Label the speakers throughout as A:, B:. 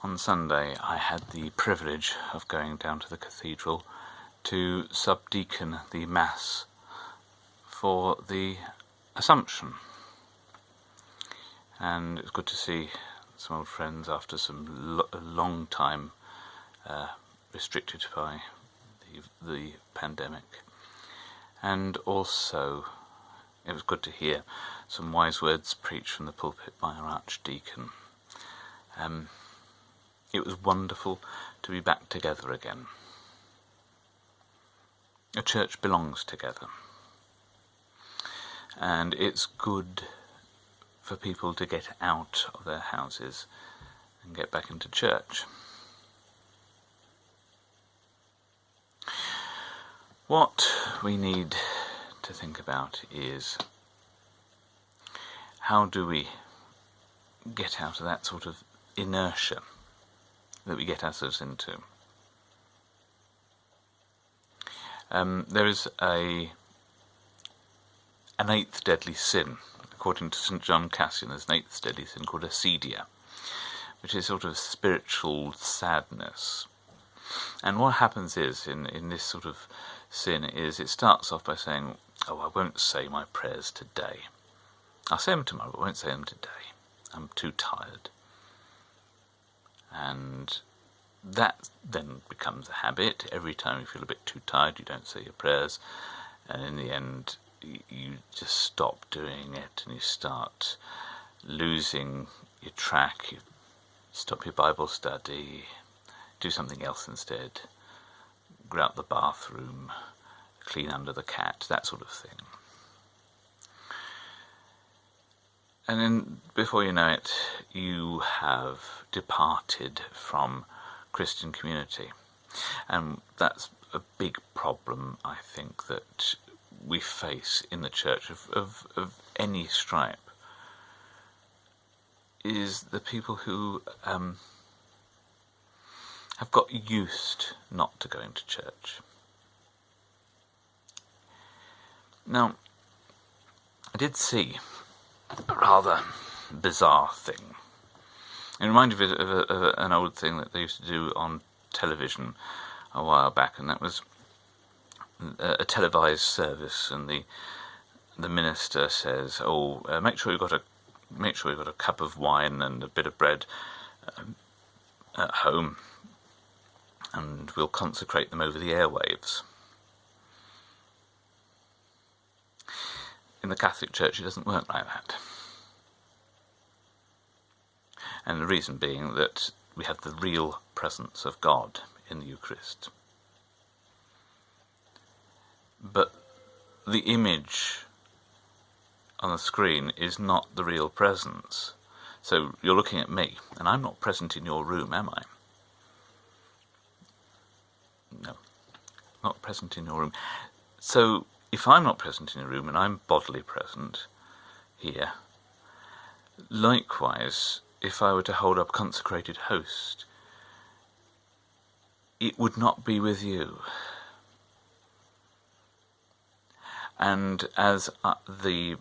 A: On Sunday I had the privilege of going down to the cathedral to subdeacon the Mass for the Assumption, and it was good to see some old friends after some long time restricted by the pandemic, and also it was good to hear some wise words preached from the pulpit by our Archdeacon. It was wonderful to be back together again. A church belongs together, and it's good for people to get out of their houses and get back into church. What we need to think about is, how do we get out of that sort of inertia that we get ourselves into? There is an eighth deadly sin. According to St. John Cassian, there's an eighth deadly sin called Acedia, which is sort of spiritual sadness. And what happens is, in this sort of sin, is it starts off by saying, oh, I won't say my prayers today. I'll say them tomorrow, but I won't say them today. I'm too tired. And that then becomes a habit. Every time you feel a bit too tired, you don't say your prayers, and in the end you just stop doing it, and you start losing your track. You stop your Bible study, do something else instead, go out the bathroom, clean under the cat, that sort of thing. And then, before you know it, you have departed from Christian community. And that's a big problem, I think, that we face in the church of any stripe, is the people who have got used not to going to church. Now, I did see a rather bizarre thing. It reminded me of an old thing that they used to do on television a while back, and that was a televised service, and the minister says, "Oh, make sure you've got a cup of wine and a bit of bread at home, and we'll consecrate them over the airwaves." In the Catholic Church, it doesn't work like that. And the reason being that we have the real presence of God in the Eucharist. But the image on the screen is not the real presence. So you're looking at me, and I'm not present in your room, am I? No, not present in your room. So if I'm not present in your room and I'm bodily present here, likewise, if I were to hold up consecrated host, it would not be with you. And as the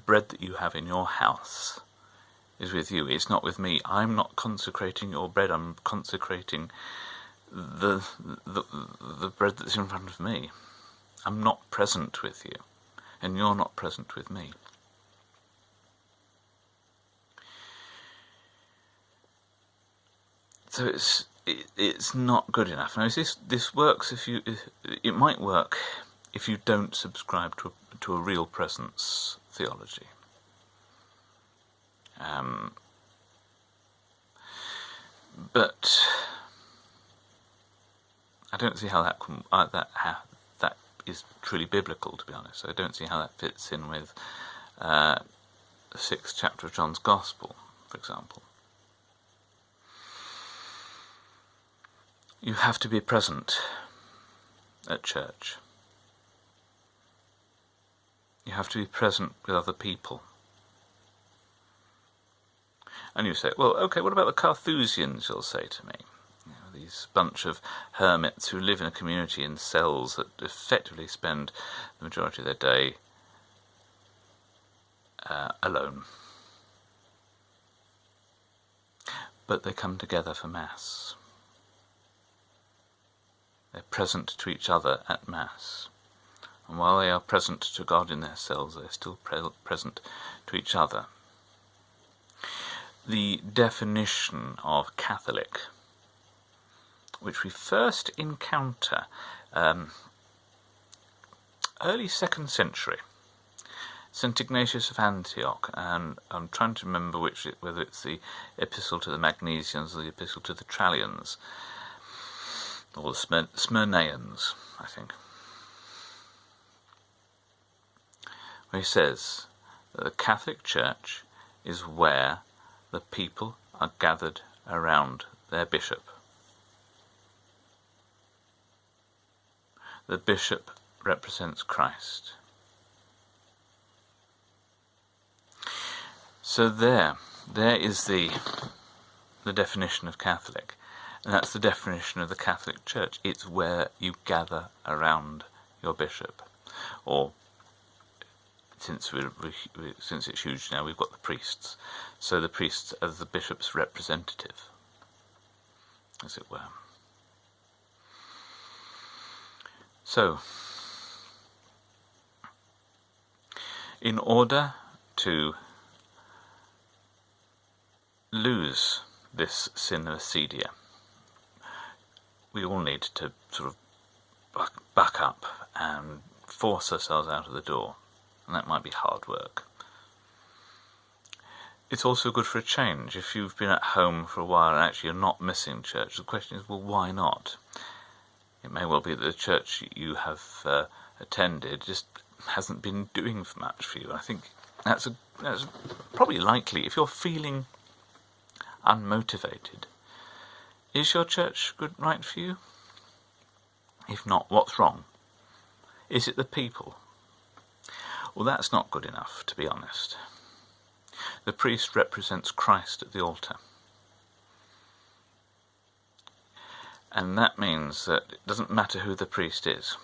A: bread that you have in your house is with you, it's not with me. I'm not consecrating your bread. I'm consecrating the bread that's in front of me. I'm not present with you, and you're not present with me. So it's not good enough. Now, this works it might work if you don't subscribe to a real presence theology. But I don't see how that is truly biblical, to be honest. I don't see how that fits in with the 6th chapter of John's Gospel, for example. You have to be present at church. You have to be present with other people. And you say, well, okay, what about the Carthusians, you'll say to me. You know, these bunch of hermits who live in a community in cells that effectively spend the majority of their day alone. but they come together for Mass. They're present to each other at Mass. And while they are present to God in their cells, they're still present to each other. The definition of Catholic, which we first encounter early 2nd century, St. Ignatius of Antioch, and I'm trying to remember whether it's the Epistle to the Magnesians or the Epistle to the Trallians, or the Smyrnaeans, I think, where he says that the Catholic Church is where the people are gathered around their bishop. The bishop represents Christ. So there is the definition of Catholic, and that's the definition of the Catholic Church. It's where you gather around your bishop, or since it's huge now, we've got the priests. So the priests as the bishop's representative, as it were. So, in order to lose this sin of acedia, we all need to sort of buck up and force ourselves out of the door, and that might be hard work. It's also good for a change. If you've been at home for a while and actually you're not missing church, the question is, well, why not? It may well be that the church you have attended just hasn't been doing much for you. I think that's probably likely. If you're feeling unmotivated, is your church right for you? If not, what's wrong? Is it the people? Well, that's not good enough, to be honest. The priest represents Christ at the altar. And that means that it doesn't matter who the priest is,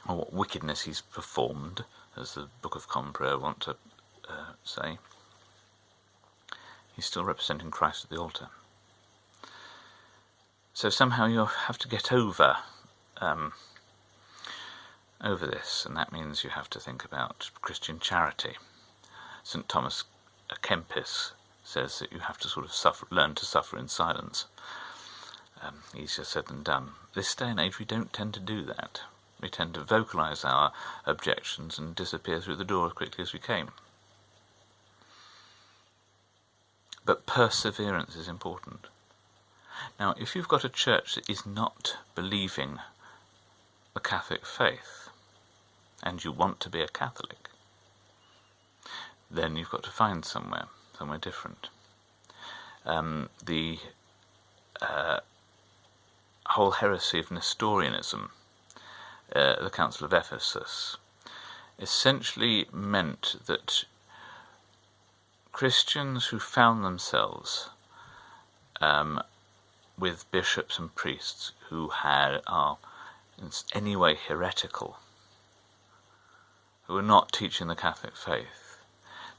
A: or what wickedness he's performed, as the Book of Common Prayer want to say. He's still representing Christ at the altar. So somehow you have to get over this, and that means you have to think about Christian charity. St. Thomas à Kempis says that you have to sort of learn to suffer in silence. Easier said than done. This day and age we don't tend to do that. We tend to vocalise our objections and disappear through the door as quickly as we came. But perseverance is important. Now, if you've got a church that is not believing the Catholic faith, and you want to be a Catholic, then you've got to find somewhere different. The whole heresy of Nestorianism, the Council of Ephesus, essentially meant that Christians who found themselves with bishops and priests who are in any way heretical, who were not teaching the Catholic faith,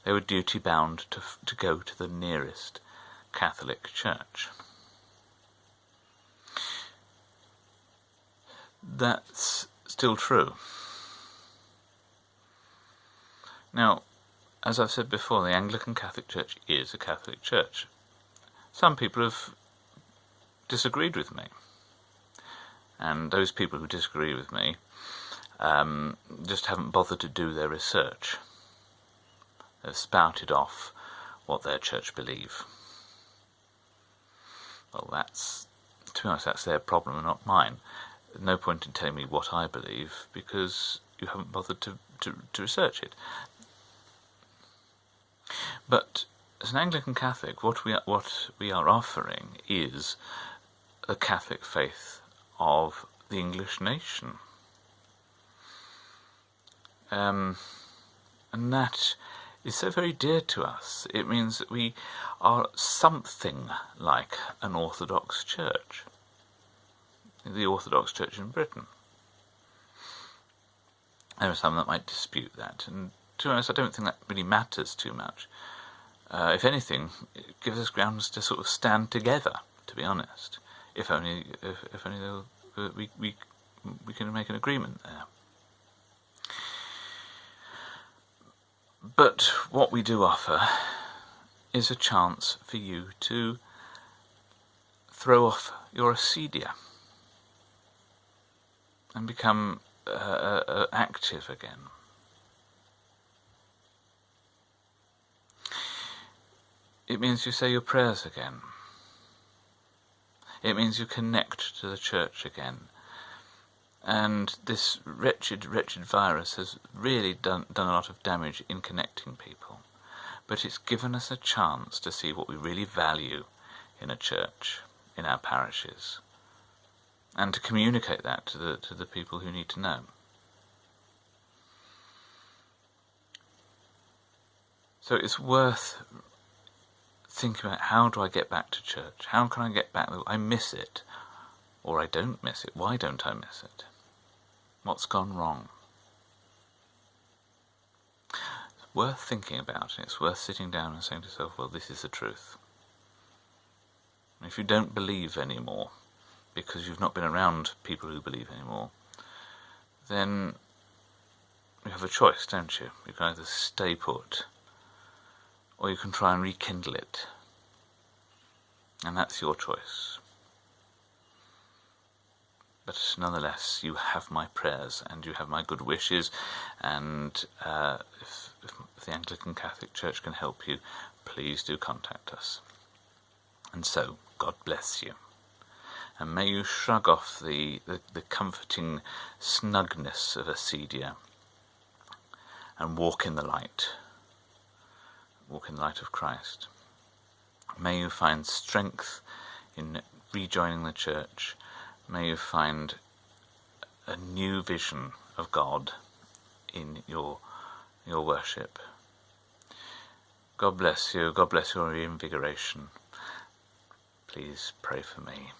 A: they were duty-bound to go to the nearest Catholic church. That's still true. Now, as I've said before, the Anglican Catholic Church is a Catholic Church. Some people have disagreed with me, and those people who disagree with me just haven't bothered to do their research. They've spouted off what their church believe. Well, to be honest, that's their problem and not mine. There's no point in telling me what I believe, because you haven't bothered to research it. But as an Anglican Catholic, what we are offering is the Catholic faith of the English nation. And that is so very dear to us. It means that we are something like an Orthodox Church. The Orthodox Church in Britain. There are some that might dispute that, and to be honest, I don't think that really matters too much. If anything, it gives us grounds to sort of stand together, to be honest. If only we can make an agreement there. But what we do offer is a chance for you to throw off your acedia and become active again. It means you say your prayers again. It means you connect to the church again. And this wretched virus has really done a lot of damage in connecting people. But it's given us a chance to see what we really value in a church, in our parishes, and to communicate that to the people who need to know. So it's worth thinking about, how do I get back to church? How can I get back? I miss it, or I don't miss it. Why don't I miss it? What's gone wrong? It's worth thinking about it. It's worth sitting down and saying to yourself, well, this is the truth. And if you don't believe anymore, because you've not been around people who believe anymore, then you have a choice, don't you? You can either stay put, or you can try and rekindle it. And that's your choice. But nonetheless, you have my prayers and you have my good wishes, and if the Anglican Catholic Church can help you, please do contact us. And so, God bless you. And may you shrug off the comforting snugness of acedia and walk in the light. Walk in the light of Christ. May you find strength in rejoining the church. May you find a new vision of God in your worship. God bless you. God bless your reinvigoration. Please pray for me.